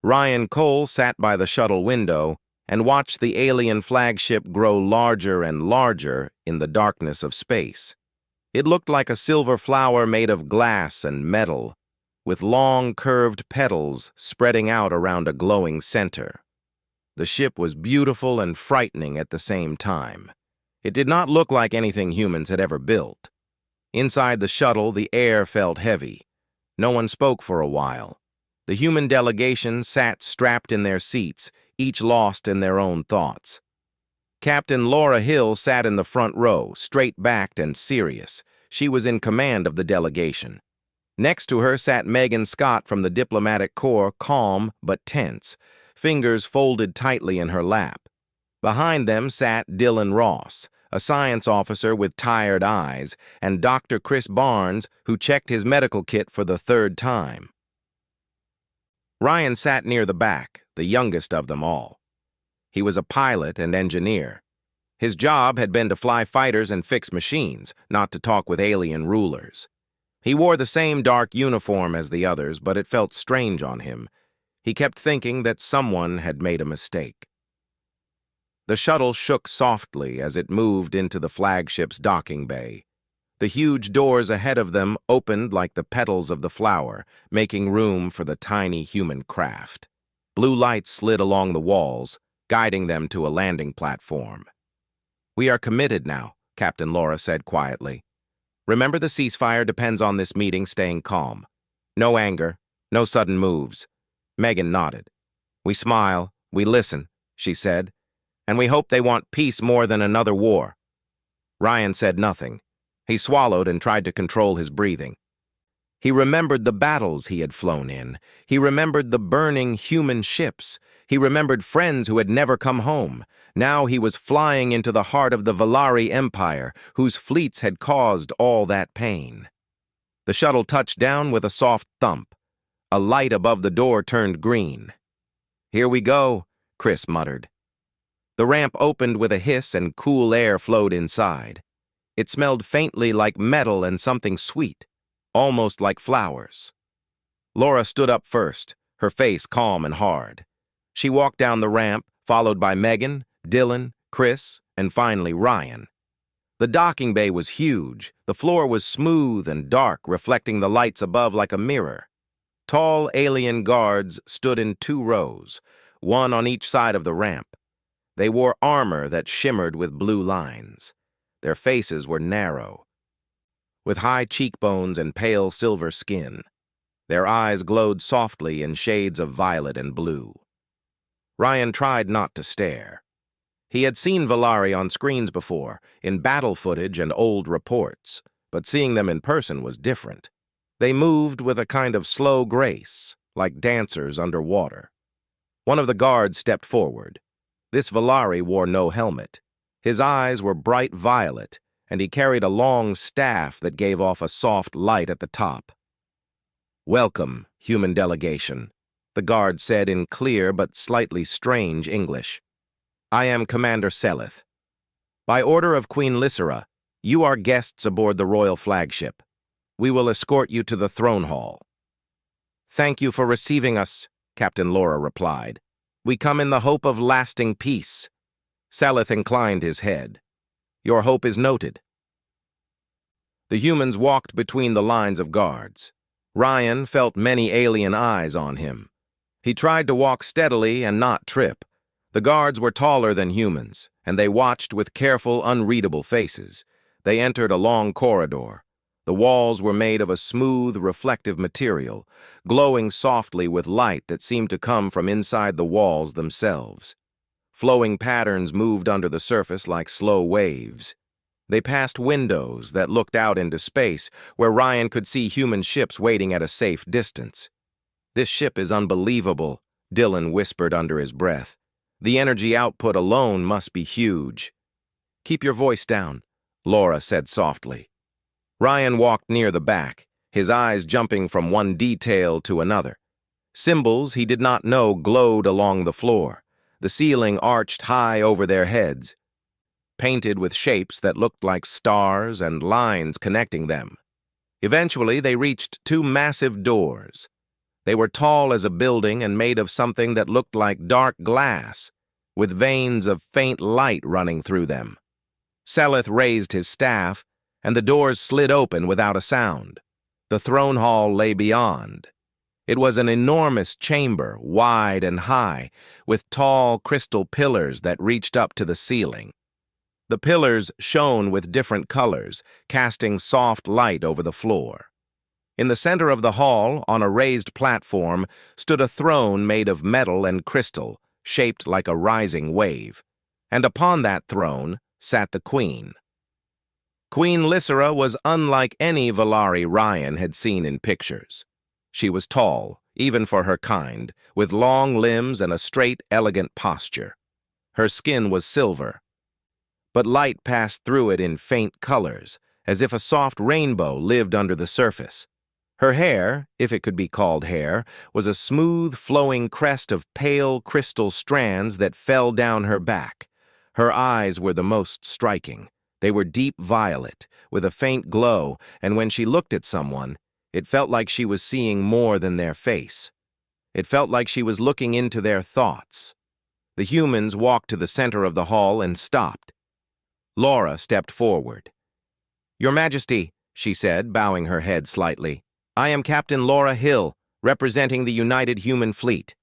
Ryan Cole sat by the shuttle window and watched the alien flagship grow larger and larger in the darkness of space. It looked like a silver flower made of glass and metal, with long curved petals spreading out around a glowing center. The ship was beautiful and frightening at the same time. It did not look like anything humans had ever built. Inside the shuttle, the air felt heavy. No one spoke for a while. The human delegation sat strapped in their seats, each lost in their own thoughts. Captain Laura Hill sat in the front row, straight-backed and serious. She was in command of the delegation. Next to her sat Megan Scott from the Diplomatic Corps, calm but tense, fingers folded tightly in her lap. Behind them sat Dylan Ross, a science officer with tired eyes, and Dr. Chris Barnes, who checked his medical kit for the third time. Ryan sat near the back, the youngest of them all. He was a pilot and engineer. His job had been to fly fighters and fix machines, not to talk with alien rulers. He wore the same dark uniform as the others, but it felt strange on him. He kept thinking that someone had made a mistake. The shuttle shook softly as it moved into the flagship's docking bay. The huge doors ahead of them opened like the petals of the flower, making room for the tiny human craft. Blue lights slid along the walls, guiding them to a landing platform. "We are committed now," Captain Laura said quietly. "Remember, the ceasefire depends on this meeting staying calm. No anger, no sudden moves." Megan nodded. "We smile, we listen," she said, "and we hope they want peace more than another war." Ryan said nothing. He swallowed and tried to control his breathing. He remembered the battles he had flown in. He remembered the burning human ships. He remembered friends who had never come home. Now he was flying into the heart of the Valari Empire, whose fleets had caused all that pain. The shuttle touched down with a soft thump. A light above the door turned green. "Here we go," Chris muttered. The ramp opened with a hiss and cool air flowed inside. It smelled faintly like metal and something sweet, almost like flowers. Laura stood up first, her face calm and hard. She walked down the ramp, followed by Megan, Dylan, Chris, and finally Ryan. The docking bay was huge. The floor was smooth and dark, reflecting the lights above like a mirror. Tall alien guards stood in 2 rows, one on each side of the ramp. They wore armor that shimmered with blue lines. Their faces were narrow, with high cheekbones and pale silver skin. Their eyes glowed softly in shades of violet and blue. Ryan tried not to stare. He had seen Valari on screens before, in battle footage and old reports, but seeing them in person was different. They moved with a kind of slow grace, like dancers underwater. One of the guards stepped forward. This Valari wore no helmet. His eyes were bright violet, and he carried a long staff that gave off a soft light at the top. "Welcome, human delegation," the guard said in clear but slightly strange English. "I am Commander Selith. By order of Queen Lysera, you are guests aboard the royal flagship. We will escort you to the throne hall." "Thank you for receiving us," Captain Laura replied. "We come in the hope of lasting peace." Selith inclined his head. "Your hope is noted." The humans walked between the lines of guards. Ryan felt many alien eyes on him. He tried to walk steadily and not trip. The guards were taller than humans, and they watched with careful, unreadable faces. They entered a long corridor. The walls were made of a smooth, reflective material, glowing softly with light that seemed to come from inside the walls themselves. Flowing patterns moved under the surface like slow waves. They passed windows that looked out into space, where Ryan could see human ships waiting at a safe distance. "This ship is unbelievable," Dylan whispered under his breath. "The energy output alone must be huge." "Keep your voice down," Laura said softly. Ryan walked near the back, his eyes jumping from one detail to another. Symbols he did not know glowed along the floor. The ceiling arched high over their heads, painted with shapes that looked like stars and lines connecting them. Eventually, they reached 2 massive doors. They were tall as a building and made of something that looked like dark glass, with veins of faint light running through them. Seleth raised his staff, and the doors slid open without a sound. The throne hall lay beyond. It was an enormous chamber, wide and high, with tall crystal pillars that reached up to the ceiling. The pillars shone with different colors, casting soft light over the floor. In the center of the hall, on a raised platform, stood a throne made of metal and crystal, shaped like a rising wave. And upon that throne sat the queen. Queen Lysera was unlike any Valari Ryan had seen in pictures. She was tall, even for her kind, with long limbs and a straight, elegant posture. Her skin was silver, but light passed through it in faint colors, as if a soft rainbow lived under the surface. Her hair, if it could be called hair, was a smooth, flowing crest of pale crystal strands that fell down her back. Her eyes were the most striking. They were deep violet, with a faint glow, and when she looked at someone, it felt like she was seeing more than their face. It felt like she was looking into their thoughts. The humans walked to the center of the hall and stopped. Laura stepped forward. "Your Majesty," she said, bowing her head slightly, "I am Captain Laura Hill, representing the United Human Fleet.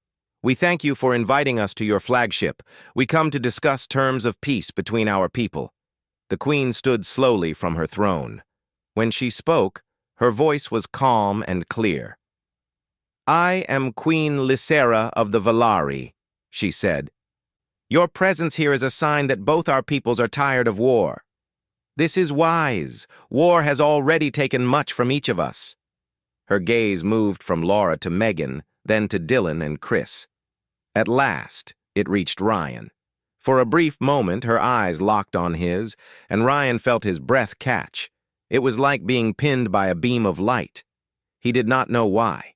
We thank you for inviting us to your flagship. We come to discuss terms of peace between our people." The Queen stood slowly from her throne. When she spoke, her voice was calm and clear. "I am Queen Lysera of the Valari," she said. "Your presence here is a sign that both our peoples are tired of war. This is wise. War has already taken much from each of us." Her gaze moved from Laura to Megan, then to Dylan and Chris. At last, it reached Ryan. For a brief moment, her eyes locked on his, and Ryan felt his breath catch. It was like being pinned by a beam of light. He did not know why.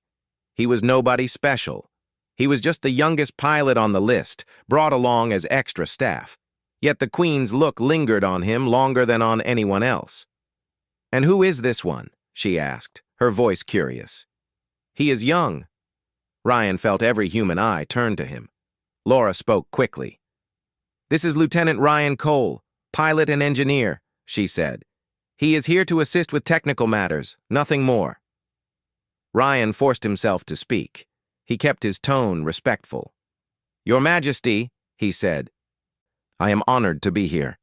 He was nobody special. He was just the youngest pilot on the list, brought along as extra staff. Yet the Queen's look lingered on him longer than on anyone else. "And who is this one?" she asked, her voice curious. "He is young." Ryan felt every human eye turn to him. Laura spoke quickly. "This is Lieutenant Ryan Cole, pilot and engineer," she said. "He is here to assist with technical matters, nothing more." Ryan forced himself to speak. He kept his tone respectful. "Your Majesty," he said, "I am honored to be here."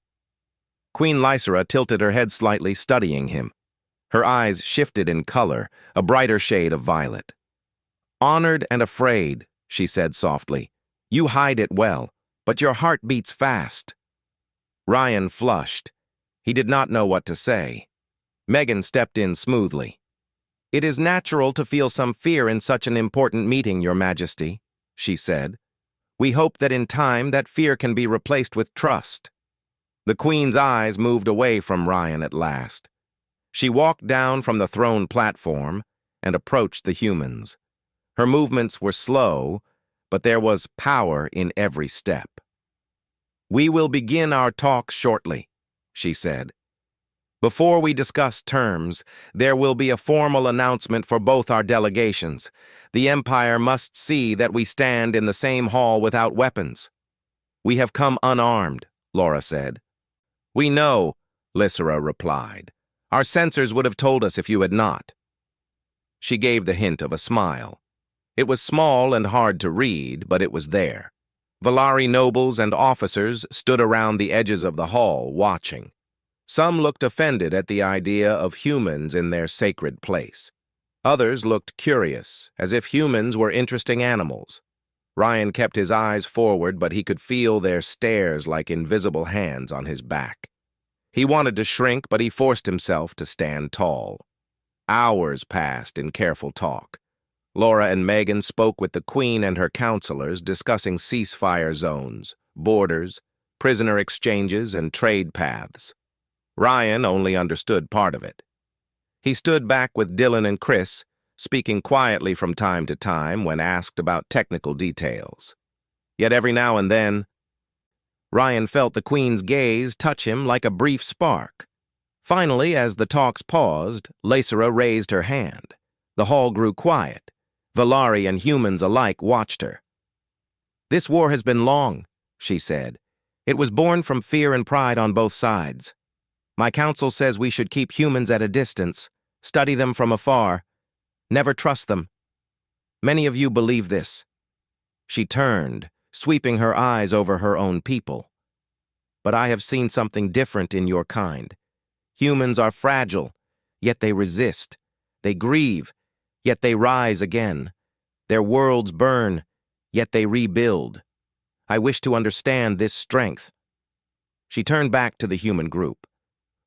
Queen Lysera tilted her head slightly, studying him. Her eyes shifted in color, a brighter shade of violet. "Honored and afraid," she said softly. "You hide it well, but your heart beats fast." Ryan flushed. He did not know what to say. Megan stepped in smoothly. "It is natural to feel some fear in such an important meeting, Your Majesty," she said. "We hope that in time that fear can be replaced with trust." The Queen's eyes moved away from Ryan at last. She walked down from the throne platform and approached the humans. Her movements were slow, but there was power in every step. "We will begin our talk shortly," she said. "Before we discuss terms, there will be a formal announcement for both our delegations. The Empire must see that we stand in the same hall without weapons." "We have come unarmed," Laura said. "We know," Lysera replied. "Our sensors would have told us if you had not." She gave the hint of a smile. It was small and hard to read, but it was there. Valari nobles and officers stood around the edges of the hall, watching. Some looked offended at the idea of humans in their sacred place. Others looked curious, as if humans were interesting animals. Ryan kept his eyes forward, but he could feel their stares like invisible hands on his back. He wanted to shrink, but he forced himself to stand tall. Hours passed in careful talk. Laura and Megan spoke with the Queen and her counselors, discussing ceasefire zones, borders, prisoner exchanges, and trade paths. Ryan only understood part of it. He stood back with Dylan and Chris, speaking quietly from time to time when asked about technical details. Yet every now and then, Ryan felt the Queen's gaze touch him like a brief spark. Finally, as the talks paused, Lysera raised her hand. The hall grew quiet. Valari and humans alike watched her. "This war has been long," she said. "It was born from fear and pride on both sides. My council says we should keep humans at a distance, study them from afar, never trust them. Many of you believe this." She turned, sweeping her eyes over her own people. "But I have seen something different in your kind. Humans are fragile, yet they resist. They grieve, yet they rise again. Their worlds burn, yet they rebuild. I wish to understand this strength." She turned back to the human group.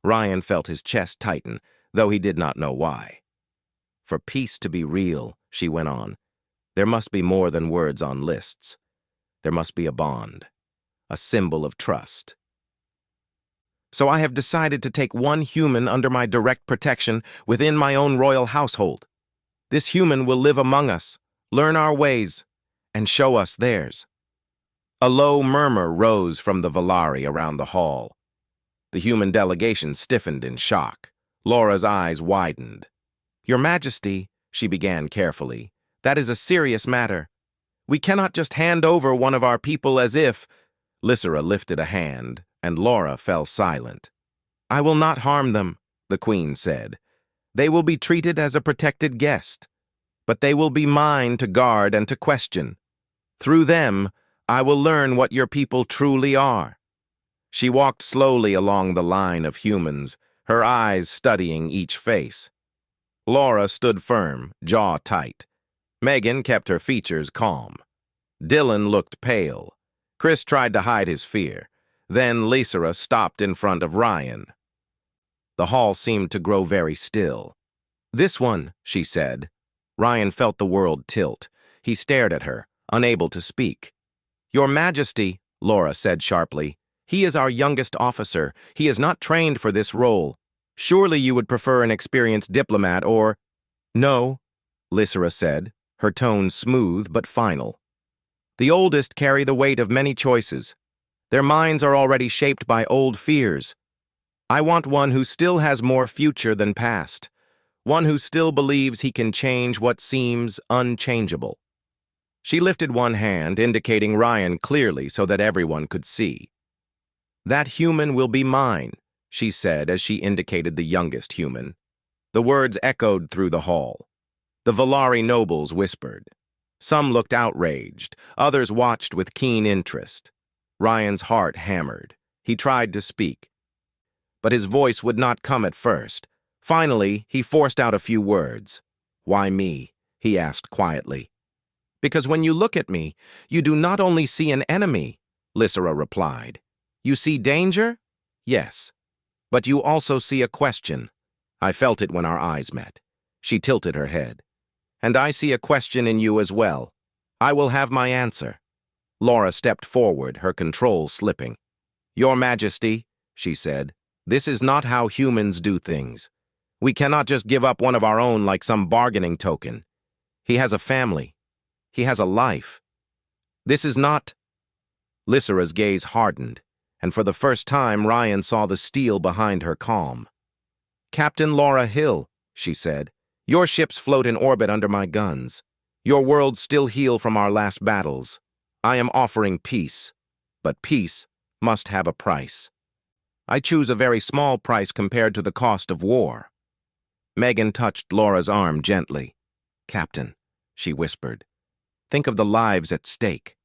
Ryan felt his chest tighten, though he did not know why. "For peace to be real," she went on, "there must be more than words on lists. There must be a bond, a symbol of trust. So I have decided to take one human under my direct protection within my own royal household. This human will live among us, learn our ways, and show us theirs." A low murmur rose from the Valari around the hall. The human delegation stiffened in shock. Laura's eyes widened. "Your Majesty," she began carefully, "that is a serious matter. We cannot just hand over one of our people as if—" Lysera lifted a hand, and Laura fell silent. "I will not harm them," the Queen said. "They will be treated as a protected guest. But they will be mine to guard and to question. Through them, I will learn what your people truly are." She walked slowly along the line of humans, her eyes studying each face. Laura stood firm, jaw tight. Megan kept her features calm. Dylan looked pale. Chris tried to hide his fear. Then Lysera stopped in front of Ryan. The hall seemed to grow very still. "This one," she said. Ryan felt the world tilt. He stared at her, unable to speak. "Your Majesty," Laura said sharply, "he is our youngest officer. He is not trained for this role. Surely you would prefer an experienced diplomat or—" "No," Lysera said, her tone smooth but final. "The oldest carry the weight of many choices. Their minds are already shaped by old fears. I want one who still has more future than past, one who still believes he can change what seems unchangeable." She lifted one hand, indicating Ryan clearly so that everyone could see. "That human will be mine," she said as she indicated the youngest human. The words echoed through the hall. The Valari nobles whispered. Some looked outraged, others watched with keen interest. Ryan's heart hammered. He tried to speak, but his voice would not come at first. Finally, he forced out a few words. "Why me?" he asked quietly. "Because when you look at me, you do not only see an enemy," Lysera replied. "You see danger? Yes. But you also see a question." I felt it when our eyes met. She tilted her head. "And I see a question in you as well. I will have my answer." Laura stepped forward, her control slipping. "Your Majesty," she said, "this is not how humans do things. We cannot just give up one of our own like some bargaining token. He has a family. He has a life. This is not—" Lysera's gaze hardened, and for the first time Ryan saw the steel behind her calm. "Captain Laura Hill," she said, "your ships float in orbit under my guns. Your worlds still heal from our last battles. I am offering peace, but peace must have a price. I choose a very small price compared to the cost of war." Megan touched Laura's arm gently. "Captain," she whispered, "think of the lives at stake."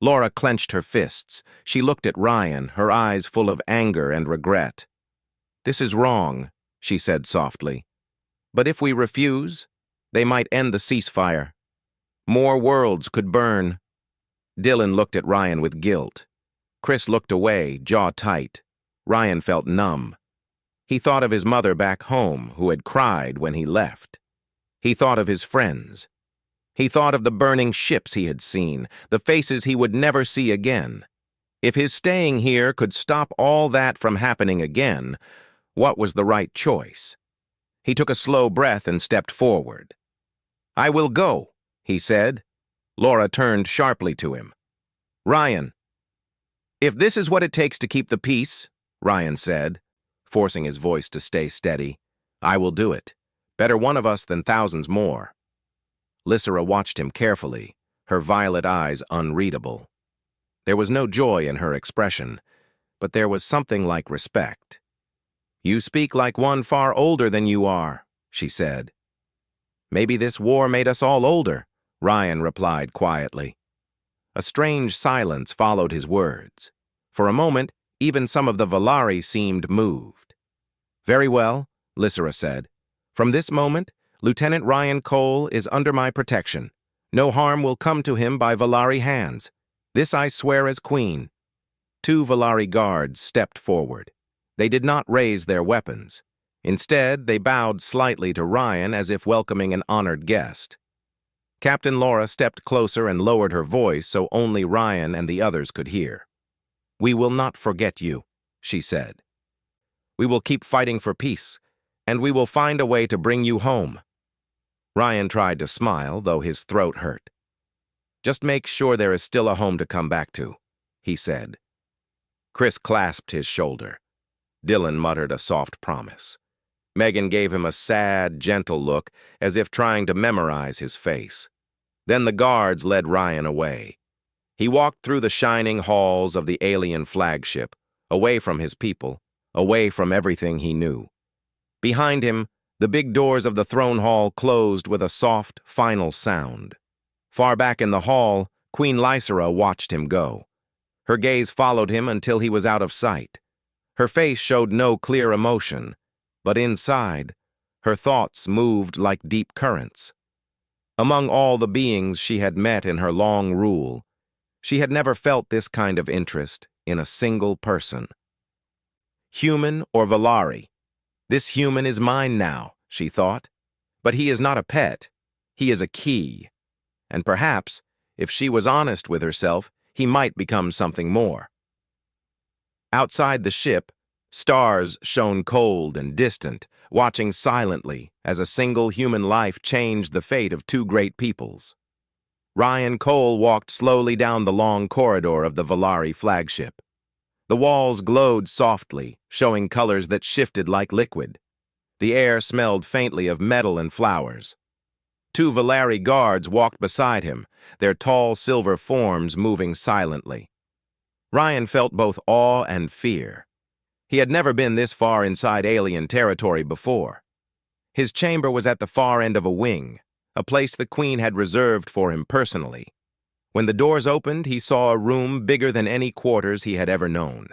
Laura clenched her fists. She looked at Ryan, her eyes full of anger and regret. "This is wrong," she said softly. "But if we refuse, they might end the ceasefire. More worlds could burn." Dylan looked at Ryan with guilt. Chris looked away, jaw tight. Ryan felt numb. He thought of his mother back home, who had cried when he left. He thought of his friends. He thought of the burning ships he had seen, the faces he would never see again. If his staying here could stop all that from happening again, what was the right choice? He took a slow breath and stepped forward. "I will go," he said. Laura turned sharply to him. "Ryan." "If this is what it takes to keep the peace," Ryan said, forcing his voice to stay steady, "I will do it. Better one of us than thousands more." Lysera watched him carefully, her violet eyes unreadable. There was no joy in her expression, but there was something like respect. "You speak like one far older than you are," she said. "Maybe this war made us all older," Ryan replied quietly. A strange silence followed his words. For a moment, even some of the Valari seemed moved. "Very well," Lysera said. "From this moment, Lieutenant Ryan Cole is under my protection. No harm will come to him by Valari hands. This I swear as Queen." 2 Valari guards stepped forward. They did not raise their weapons. Instead, they bowed slightly to Ryan as if welcoming an honored guest. Captain Laura stepped closer and lowered her voice so only Ryan and the others could hear. "We will not forget you," she said. "We will keep fighting for peace, and we will find a way to bring you home." Ryan tried to smile, though his throat hurt. "Just make sure there is still a home to come back to," he said. Chris clasped his shoulder. Dylan muttered a soft promise. Megan gave him a sad, gentle look, as if trying to memorize his face. Then the guards led Ryan away. He walked through the shining halls of the alien flagship, away from his people, away from everything he knew. Behind him, the big doors of the throne hall closed with a soft, final sound. Far back in the hall, Queen Lysera watched him go. Her gaze followed him until he was out of sight. Her face showed no clear emotion, but inside, her thoughts moved like deep currents. Among all the beings she had met in her long rule, she had never felt this kind of interest in a single person. Human or Valari? This human is mine now, she thought. But he is not a pet. He is a key. And perhaps, if she was honest with herself, he might become something more. Outside the ship, stars shone cold and distant, watching silently as a single human life changed the fate of 2 great peoples. Ryan Cole walked slowly down the long corridor of the Valari flagship. The walls glowed softly, showing colors that shifted like liquid. The air smelled faintly of metal and flowers. 2 Valari guards walked beside him, their tall silver forms moving silently. Ryan felt both awe and fear. He had never been this far inside alien territory before. His chamber was at the far end of a wing, a place the Queen had reserved for him personally. When the doors opened, he saw a room bigger than any quarters he had ever known.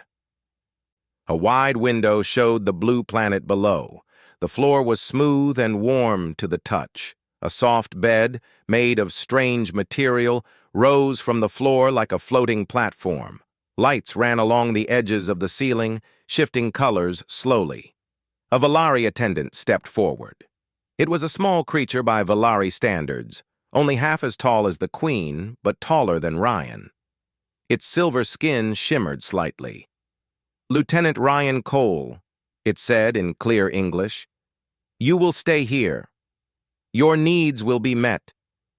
A wide window showed the blue planet below. The floor was smooth and warm to the touch. A soft bed, made of strange material, rose from the floor like a floating platform. Lights ran along the edges of the ceiling, shifting colors slowly. A Valari attendant stepped forward. It was a small creature by Valari standards, only half as tall as the Queen, but taller than Ryan. Its silver skin shimmered slightly. "Lieutenant Ryan Cole," it said in clear English. "You will stay here. Your needs will be met.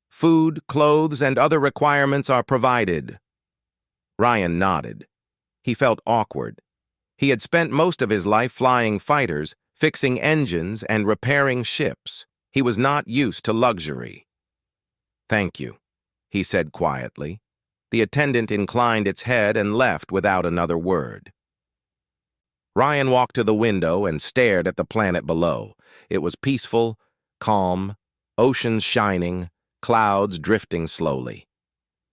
Food, clothes, and other requirements are provided." Ryan nodded. He felt awkward. He had spent most of his life flying fighters, fixing engines, and repairing ships. He was not used to luxury. "Thank you," he said quietly. The attendant inclined its head and left without another word. Ryan walked to the window and stared at the planet below. It was peaceful, calm, oceans shining, clouds drifting slowly.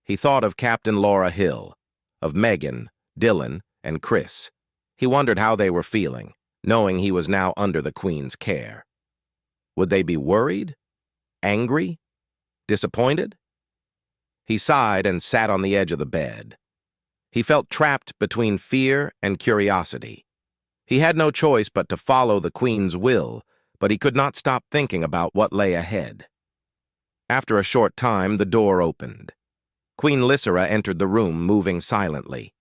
He thought of Captain Laura Hill, of Megan, Dylan, and Chris. He wondered how they were feeling, knowing he was now under the Queen's care. Would they be worried? Angry? Disappointed? He sighed and sat on the edge of the bed. He felt trapped between fear and curiosity. He had no choice but to follow the Queen's will, but he could not stop thinking about what lay ahead. After a short time, the door opened. Queen Lysera entered the room, moving silently.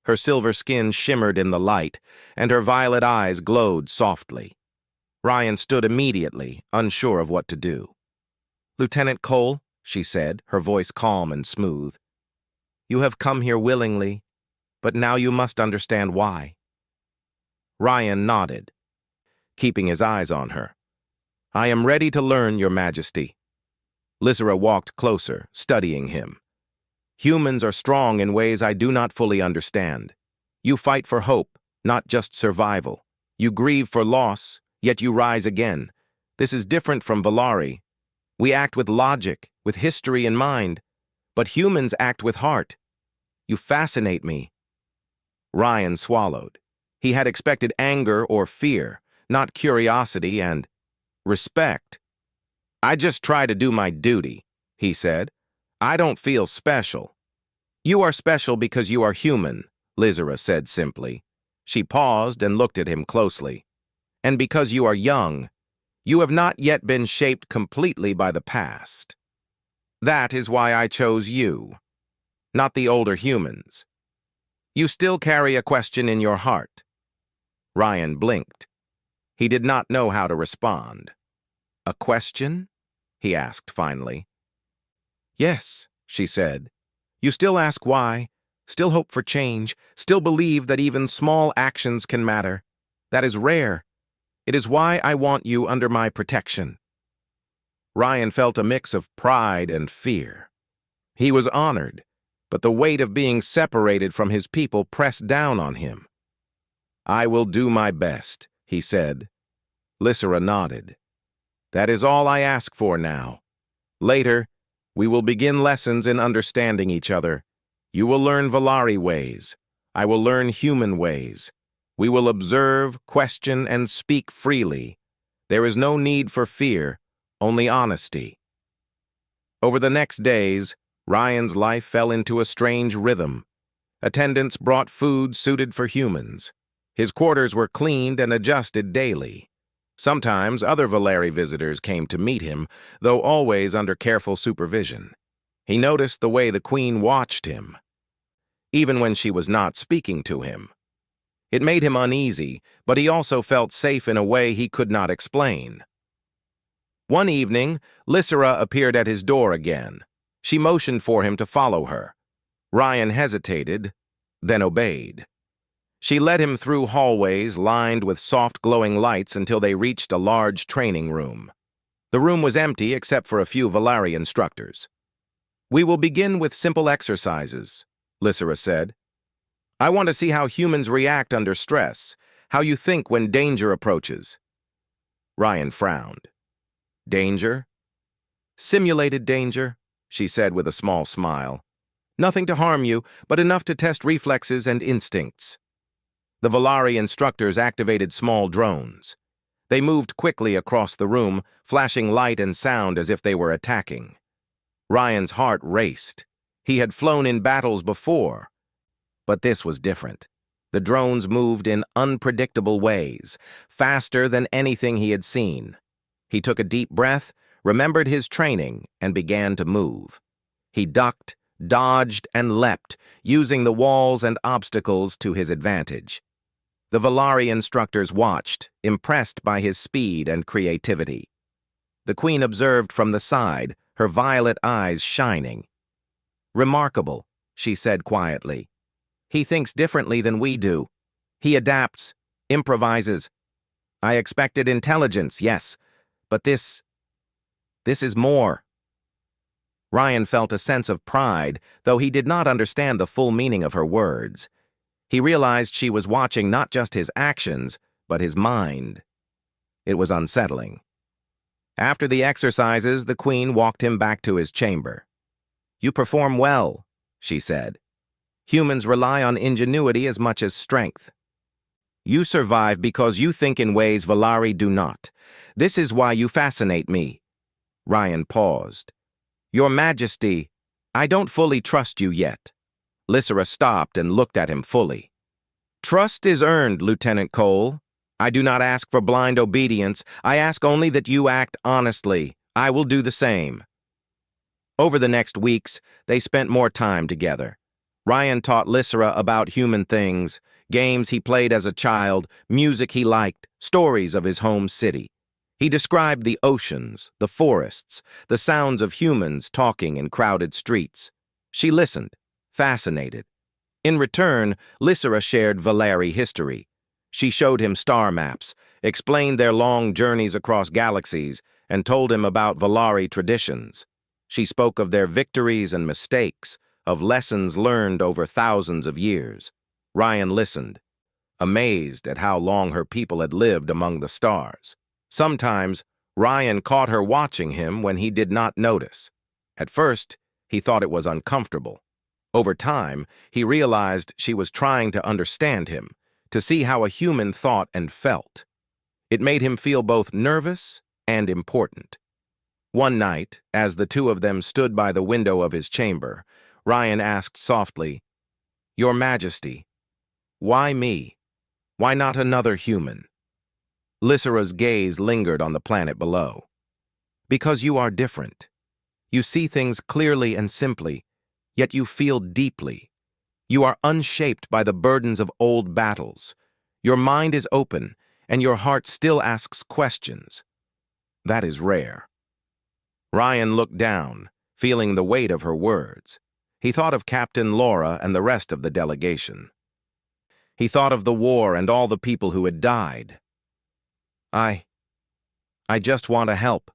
Her silver skin shimmered in the light, and her violet eyes glowed softly. Ryan stood immediately, unsure of what to do. "Lieutenant Cole," she said, her voice calm and smooth. "You have come here willingly, but now you must understand why." Ryan nodded, keeping his eyes on her. "I am ready to learn, Your Majesty." Lysera walked closer, studying him. Humans are strong in ways I do not fully understand. You fight for hope, not just survival. You grieve for loss, yet you rise again. This is different from Valari. We act with logic, with history in mind, but humans act with heart. You fascinate me. Ryan swallowed. He had expected anger or fear, not curiosity and respect. I just try to do my duty, he said. I don't feel special. You are special because you are human, Lysera said simply. She paused and looked at him closely. And because you are young, you have not yet been shaped completely by the past. That is why I chose you, not the older humans. You still carry a question in your heart. Ryan blinked. He did not know how to respond. A question? He asked finally. Yes, she said. You still ask why, still hope for change, still believe that even small actions can matter. That is rare. It is why I want you under my protection. Ryan felt a mix of pride and fear. He was honored, but the weight of being separated from his people pressed down on him. I will do my best, he said. Lysera nodded. That is all I ask for now. Later, we will begin lessons in understanding each other. You will learn Valari ways. I will learn human ways. We will observe, question, and speak freely. There is no need for fear, only honesty. Over the next days, Ryan's life fell into a strange rhythm. Attendants brought food suited for humans. His quarters were cleaned and adjusted daily. Sometimes other Valari visitors came to meet him, though always under careful supervision. He noticed the way the Queen watched him, even when she was not speaking to him. It made him uneasy, but he also felt safe in a way he could not explain. One evening, Lysera appeared at his door again. She motioned for him to follow her. Ryan hesitated, then obeyed. She led him through hallways lined with soft glowing lights until they reached a large training room. The room was empty except for a few Valari instructors. We will begin with simple exercises, Lysera said. I want to see how humans react under stress, how you think when danger approaches. Ryan frowned. Danger? Simulated danger, she said with a small smile. Nothing to harm you, but enough to test reflexes and instincts. The Valari instructors activated small drones. They moved quickly across the room, flashing light and sound as if they were attacking. Ryan's heart raced. He had flown in battles before. But this was different. The drones moved in unpredictable ways, faster than anything he had seen. He took a deep breath, remembered his training, and began to move. He ducked, dodged, and leapt, using the walls and obstacles to his advantage. The Valari instructors watched, impressed by his speed and creativity. The Queen observed from the side, her violet eyes shining. Remarkable, she said quietly. He thinks differently than we do. He adapts, improvises. I expected intelligence, yes, but this is more. Ryan felt a sense of pride, though he did not understand the full meaning of her words. He realized she was watching not just his actions, but his mind. It was unsettling. After the exercises, the Queen walked him back to his chamber. You perform well, she said. Humans rely on ingenuity as much as strength. You survive because you think in ways Valari do not. This is why you fascinate me. Ryan paused. Your Majesty, I don't fully trust you yet. Lysera stopped and looked at him fully. Trust is earned, Lieutenant Cole. I do not ask for blind obedience. I ask only that you act honestly. I will do the same. Over the next weeks, they spent more time together. Ryan taught Lysera about human things, games he played as a child, music he liked, stories of his home city. He described the oceans, the forests, the sounds of humans talking in crowded streets. She listened, fascinated. In return, Lysera shared Valari history. She showed him star maps, explained their long journeys across galaxies, and told him about Valari traditions. She spoke of their victories and mistakes, of lessons learned over thousands of years. Ryan listened, amazed at how long her people had lived among the stars. Sometimes, Ryan caught her watching him when he did not notice. At first, he thought it was uncomfortable. Over time, he realized she was trying to understand him, to see how a human thought and felt. It made him feel both nervous and important. One night, as the two of them stood by the window of his chamber, Ryan asked softly, "Your Majesty, why me? Why not another human?" Lysera's gaze lingered on the planet below. "Because you are different. You see things clearly and simply, yet you feel deeply. You are unshaped by the burdens of old battles. Your mind is open, and your heart still asks questions. That is rare." Ryan looked down, feeling the weight of her words. He thought of Captain Laura and the rest of the delegation. He thought of the war and all the people who had died. I just want to help,"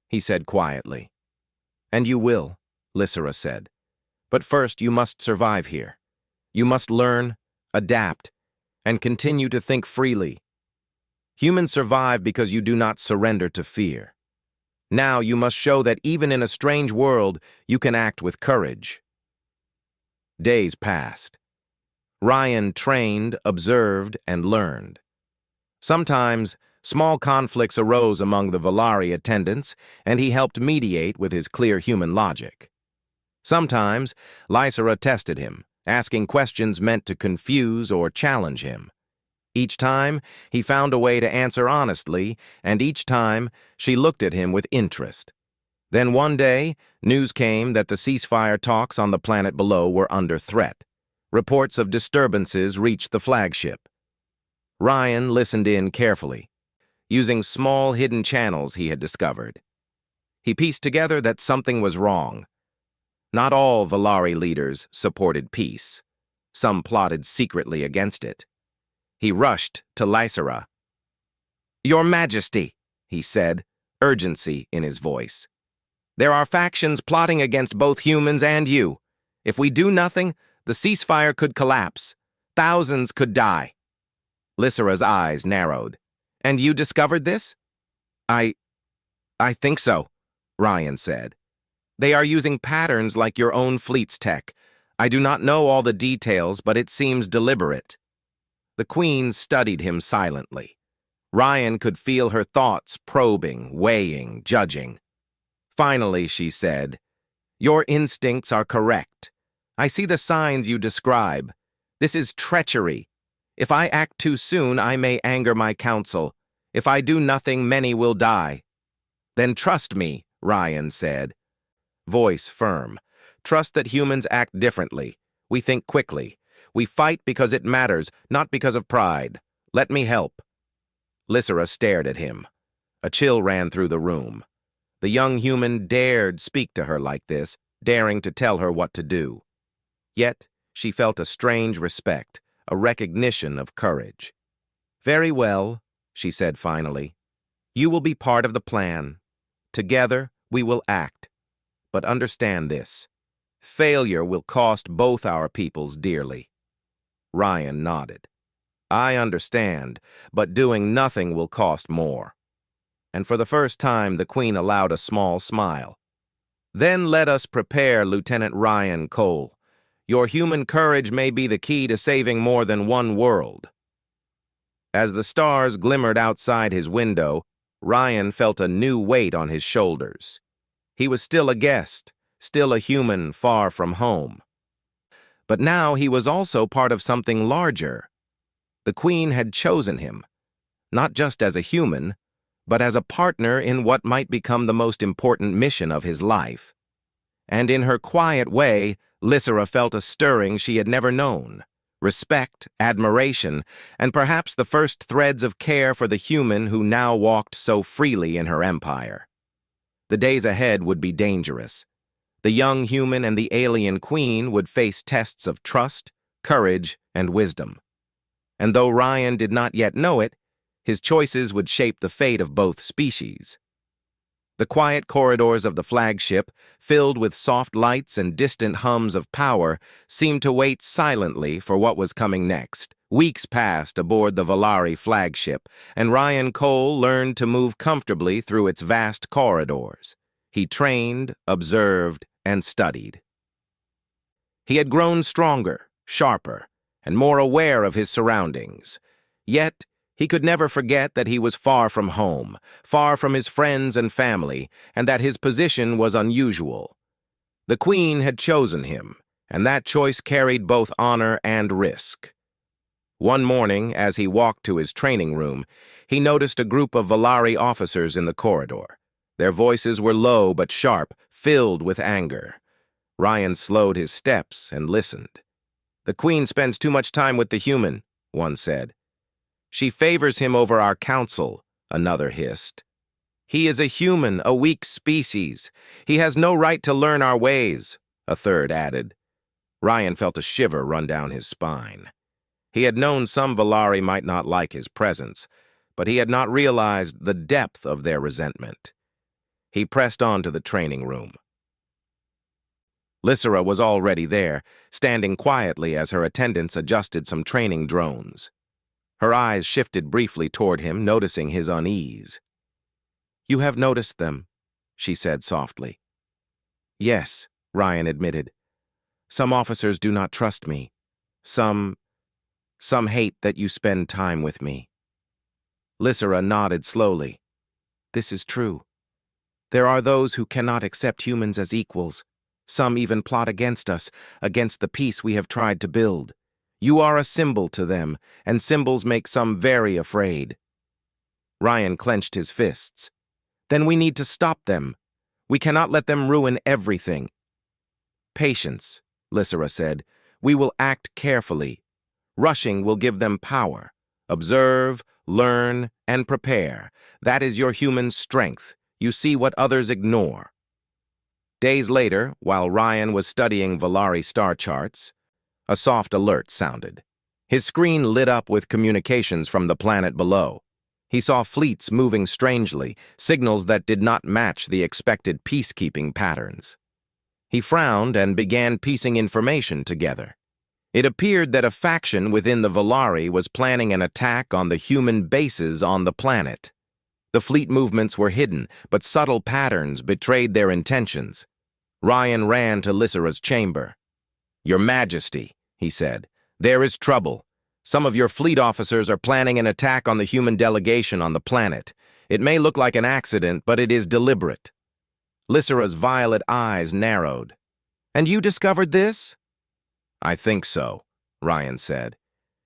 he said quietly. "And you will," Lysera said. "But first you must survive here. You must learn, adapt, and continue to think freely. Humans survive because you do not surrender to fear. Now you must show that even in a strange world, you can act with courage." Days passed. Ryan trained, observed, and learned. Sometimes, small conflicts arose among the Valari attendants, and he helped mediate with his clear human logic. Sometimes, Lysera tested him, asking questions meant to confuse or challenge him. Each time, he found a way to answer honestly, and each time, she looked at him with interest. Then one day, news came that the ceasefire talks on the planet below were under threat. Reports of disturbances reached the flagship. Ryan listened in carefully, using small hidden channels he had discovered. He pieced together that something was wrong. Not all Valari leaders supported peace. Some plotted secretly against it. He rushed to Lysera. "Your Majesty," he said, urgency in his voice. "There are factions plotting against both humans and you. If we do nothing, the ceasefire could collapse. Thousands could die." Lysera's eyes narrowed. "And you discovered this?" I think so," Ryan said. "They are using patterns like your own fleet's tech. I do not know all the details, but it seems deliberate." The Queen studied him silently. Ryan could feel her thoughts probing, weighing, judging. Finally, she said, "Your instincts are correct. I see the signs you describe. This is treachery. If I act too soon, I may anger my council. If I do nothing, many will die." "Then trust me," Ryan said. Voice firm. "Trust that humans act differently. We think quickly. We fight because it matters, not because of pride. Let me help." Lysera stared at him. A chill ran through the room. The young human dared speak to her like this, daring to tell her what to do. Yet, she felt a strange respect, a recognition of courage. "Very well," she said finally. "You will be part of the plan. Together, we will act. But understand this. Failure will cost both our peoples dearly." Ryan nodded. "I understand, but doing nothing will cost more." And for the first time, the Queen allowed a small smile. "Then let us prepare, Lieutenant Ryan Cole. Your human courage may be the key to saving more than one world." As the stars glimmered outside his window, Ryan felt a new weight on his shoulders. He was still a guest, still a human far from home. But now he was also part of something larger. The Queen had chosen him, not just as a human, but as a partner in what might become the most important mission of his life. And in her quiet way, Lysera felt a stirring she had never known. Respect, admiration, and perhaps the first threads of care for the human who now walked so freely in her empire. The days ahead would be dangerous. The young human and the alien queen would face tests of trust, courage, and wisdom. And though Ryan did not yet know it, his choices would shape the fate of both species. The quiet corridors of the flagship, filled with soft lights and distant hums of power, seemed to wait silently for what was coming next. Weeks passed aboard the Valari flagship, and Ryan Cole learned to move comfortably through its vast corridors. He trained, observed, and studied. He had grown stronger, sharper, and more aware of his surroundings. Yet, he could never forget that he was far from home, far from his friends and family, and that his position was unusual. The Queen had chosen him, and that choice carried both honor and risk. One morning, as he walked to his training room, he noticed a group of Valari officers in the corridor. Their voices were low but sharp, filled with anger. Ryan slowed his steps and listened. "The Queen spends too much time with the human," one said. "She favors him over our council," another hissed. "He is a human, a weak species. He has no right to learn our ways," a third added. Ryan felt a shiver run down his spine. He had known some Valari might not like his presence, but he had not realized the depth of their resentment. He pressed on to the training room. Lysera was already there, standing quietly as her attendants adjusted some training drones. Her eyes shifted briefly toward him, noticing his unease. "You have noticed them," she said softly. "Yes," Ryan admitted. "Some officers do not trust me. Some hate that you spend time with me." Lysera nodded slowly. "This is true. There are those who cannot accept humans as equals. Some even plot against us, against the peace we have tried to build. You are a symbol to them, and symbols make some very afraid." Ryan clenched his fists. "Then we need to stop them. We cannot let them ruin everything." "Patience," Lysera said. "We will act carefully. Rushing will give them power. Observe, learn, and prepare. That is your human strength. You see what others ignore." Days later, while Ryan was studying Valari star charts, a soft alert sounded. His screen lit up with communications from the planet below. He saw fleets moving strangely, signals that did not match the expected peacekeeping patterns. He frowned and began piecing information together. It appeared that a faction within the Valari was planning an attack on the human bases on the planet. The fleet movements were hidden, but subtle patterns betrayed their intentions. Ryan ran to Lysera's chamber. "Your Majesty," he said, "there is trouble. Some of your fleet officers are planning an attack on the human delegation on the planet. It may look like an accident, but it is deliberate." Lysera's violet eyes narrowed. "And you discovered this?" "I think so," Ryan said.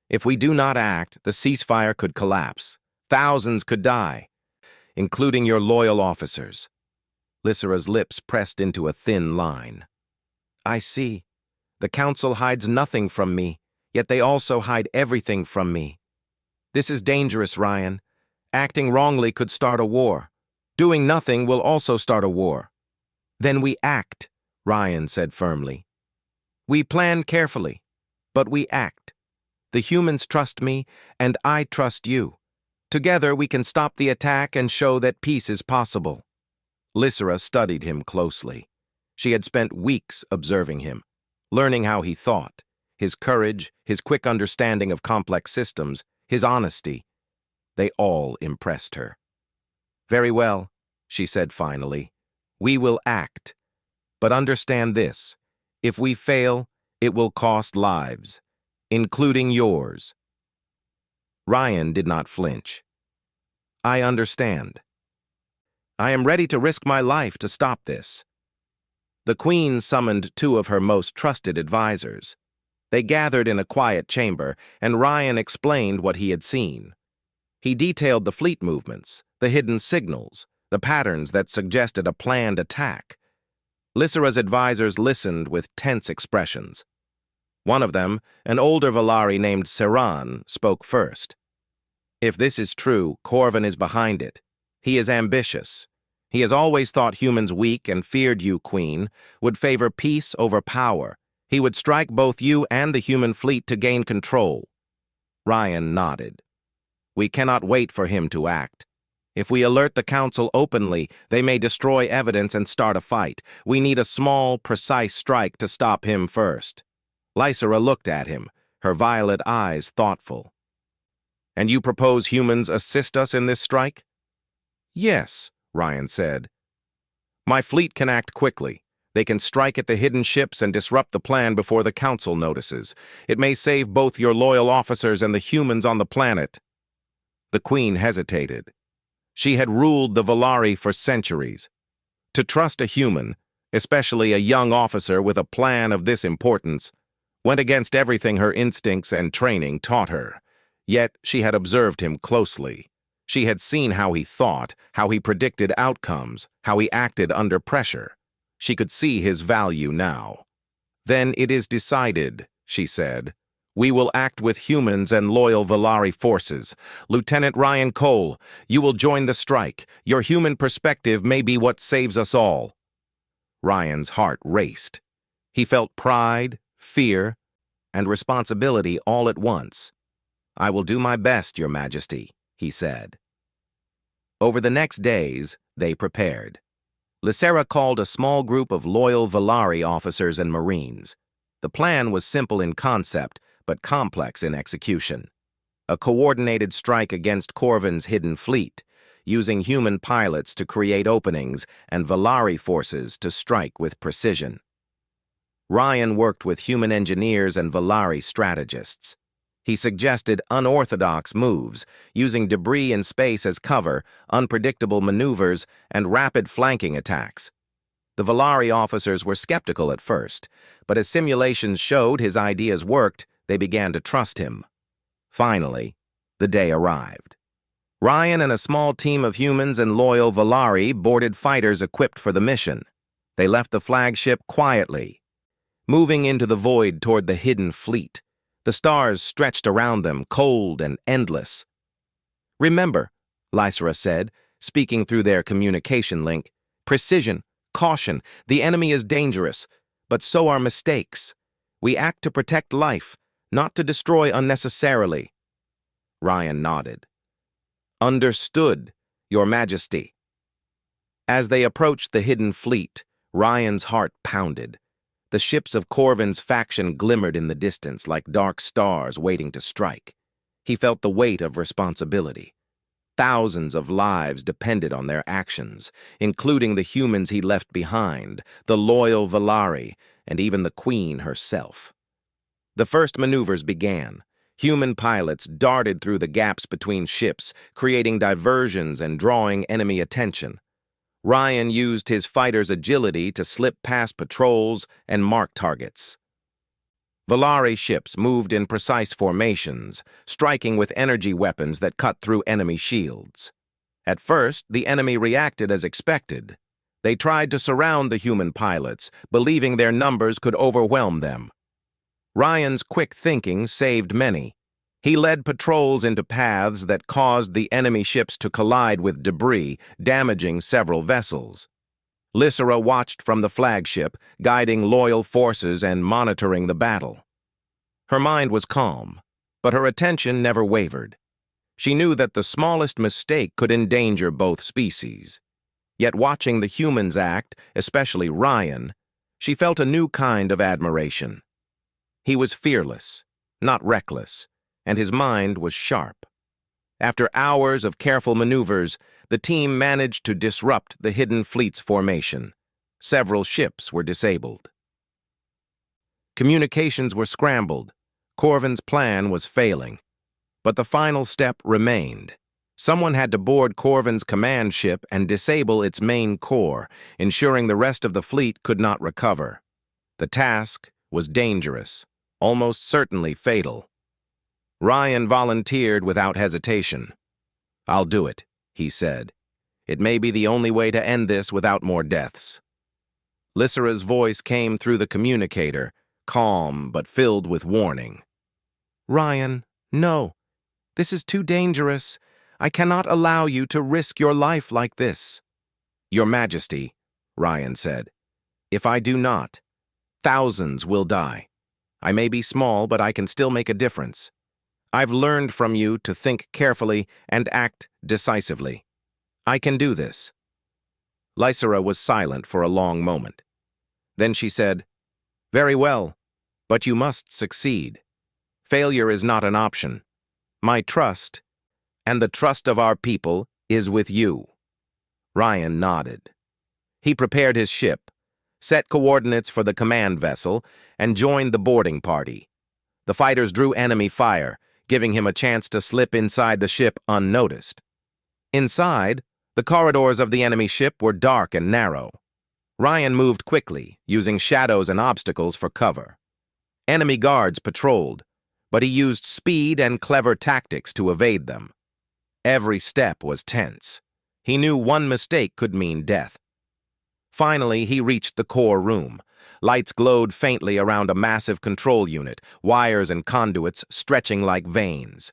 "If we do not act, the ceasefire could collapse. Thousands could die, including your loyal officers." Lysera's lips pressed into a thin line. "I see. The Council hides nothing from me, yet they also hide everything from me. This is dangerous, Ryan. Acting wrongly could start a war. Doing nothing will also start a war." "Then we act," Ryan said firmly. "We plan carefully, but we act. The humans trust me, and I trust you. Together we can stop the attack and show that peace is possible." Lysera studied him closely. She had spent weeks observing him, learning how he thought, his courage, his quick understanding of complex systems, his honesty. They all impressed her. "Very well," she said finally. "We will act. But understand this. If we fail, it will cost lives, including yours." Ryan did not flinch. "I understand. I am ready to risk my life to stop this." The Queen summoned two of her most trusted advisors. They gathered in a quiet chamber, and Ryan explained what he had seen. He detailed the fleet movements, the hidden signals, the patterns that suggested a planned attack. Lysera's advisors listened with tense expressions. One of them, an older Valari named Seran, spoke first. "If this is true, Corvin is behind it. He is ambitious. He has always thought humans weak and feared you, Queen, would favor peace over power. He would strike both you and the human fleet to gain control." Ryan nodded. "We cannot wait for him to act. If we alert the council openly, they may destroy evidence and start a fight. We need a small, precise strike to stop him first. Lysera looked at him, her violet eyes thoughtful. And you propose humans assist us in this strike? Yes, Ryan said. My fleet can act quickly. They can strike at the hidden ships and disrupt the plan before the council notices. It may save both your loyal officers and the humans on the planet. The queen hesitated. She had ruled the Valari for centuries. To trust a human, especially a young officer with a plan of this importance, went against everything her instincts and training taught her. Yet she had observed him closely. She had seen how he thought, how he predicted outcomes, how he acted under pressure. She could see his value now. Then it is decided, she said. We will act with humans and loyal Valari forces. Lieutenant Ryan Cole, you will join the strike. Your human perspective may be what saves us all. Ryan's heart raced. He felt pride, fear, and responsibility all at once. I will do my best, Your Majesty, he said. Over the next days, they prepared. Lysera called a small group of loyal Valari officers and Marines. The plan was simple in concept, but complex in execution. A coordinated strike against Corvin's hidden fleet, using human pilots to create openings and Valari forces to strike with precision. Ryan worked with human engineers and Valari strategists. He suggested unorthodox moves, using debris in space as cover, unpredictable maneuvers, and rapid flanking attacks. The Valari officers were skeptical at first, but as simulations showed his ideas worked, they began to trust him. Finally, the day arrived. Ryan and a small team of humans and loyal Valari boarded fighters equipped for the mission. They left the flagship quietly, moving into the void toward the hidden fleet. The stars stretched around them, cold and endless. Remember, Lysera said, speaking through their communication link, precision, caution, the enemy is dangerous, but so are mistakes. We act to protect life, not to destroy unnecessarily. Ryan nodded. Understood, Your Majesty. As they approached the hidden fleet, Ryan's heart pounded. The ships of Corvin's faction glimmered in the distance like dark stars waiting to strike. He felt the weight of responsibility. Thousands of lives depended on their actions, including the humans he left behind, the loyal Valari, and even the Queen herself. The first maneuvers began. Human pilots darted through the gaps between ships, creating diversions and drawing enemy attention. Ryan used his fighters' agility to slip past patrols and mark targets. Valari ships moved in precise formations, striking with energy weapons that cut through enemy shields. At first, the enemy reacted as expected. They tried to surround the human pilots, believing their numbers could overwhelm them. Ryan's quick thinking saved many. He led patrols into paths that caused the enemy ships to collide with debris, damaging several vessels. Lysera watched from the flagship, guiding loyal forces and monitoring the battle. Her mind was calm, but her attention never wavered. She knew that the smallest mistake could endanger both species. Yet watching the humans act, especially Ryan, she felt a new kind of admiration. He was fearless, not reckless, and his mind was sharp. After hours of careful maneuvers, the team managed to disrupt the hidden fleet's formation. Several ships were disabled. Communications were scrambled. Corvin's plan was failing. But the final step remained. Someone had to board Corvin's command ship and disable its main core, ensuring the rest of the fleet could not recover. The task was dangerous, almost certainly fatal. Ryan volunteered without hesitation. I'll do it, he said. It may be the only way to end this without more deaths. Lysera's voice came through the communicator, calm but filled with warning. Ryan, no. This is too dangerous. I cannot allow you to risk your life like this. Your Majesty, Ryan said. If I do not, thousands will die. I may be small, but I can still make a difference. I've learned from you to think carefully and act decisively. I can do this. Lysera was silent for a long moment. Then she said, Very well, but you must succeed. Failure is not an option. My trust, and the trust of our people, is with you. Ryan nodded. He prepared his ship, set coordinates for the command vessel, and joined the boarding party. The fighters drew enemy fire, giving him a chance to slip inside the ship unnoticed. Inside, the corridors of the enemy ship were dark and narrow. Ryan moved quickly, using shadows and obstacles for cover. Enemy guards patrolled, but he used speed and clever tactics to evade them. Every step was tense. He knew one mistake could mean death. Finally, he reached the core room. Lights glowed faintly around a massive control unit, wires and conduits stretching like veins.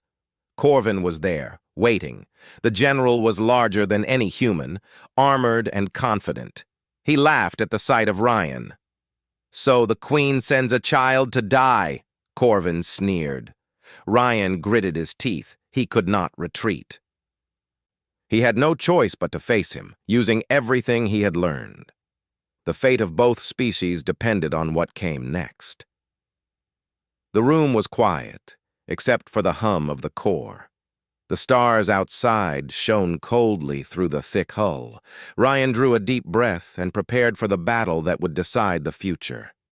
Corvin was there, waiting. The general was larger than any human, armored and confident. He laughed at the sight of Ryan. So the queen sends a child to die, Corvin sneered. Ryan gritted his teeth. He could not retreat. He had no choice but to face him, using everything he had learned. The fate of both species depended on what came next. The room was quiet, except for the hum of the core. The stars outside shone coldly through the thick hull. Ryan drew a deep breath and prepared for the battle that would decide the future.